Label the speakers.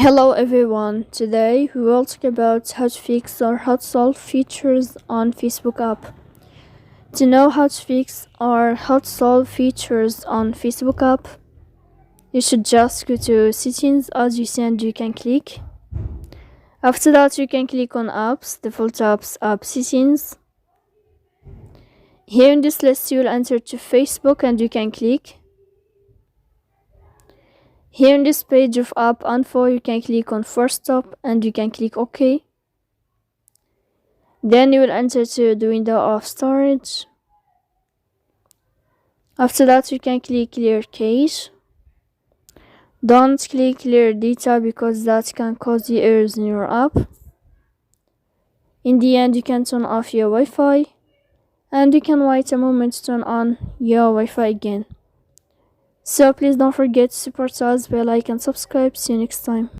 Speaker 1: Hello everyone, today we will talk about how to fix or how to solve features on Facebook app. To know how to fix or how to solve features on Facebook app, you should just go to settings as you see and you can click. After that you can click on apps, default apps, app settings. Here in this list you will enter to Facebook and you can click. Here in this page of app info you can click on first stop and you can click OK. Then you will enter to the window of storage. After that you can click clear cache. Don't click clear data because that can cause you errors in your app. In the end you can turn off your Wi-Fi and you can wait a moment to turn on your Wi-Fi again. So please don't forget to support us by like and subscribe. See you next time.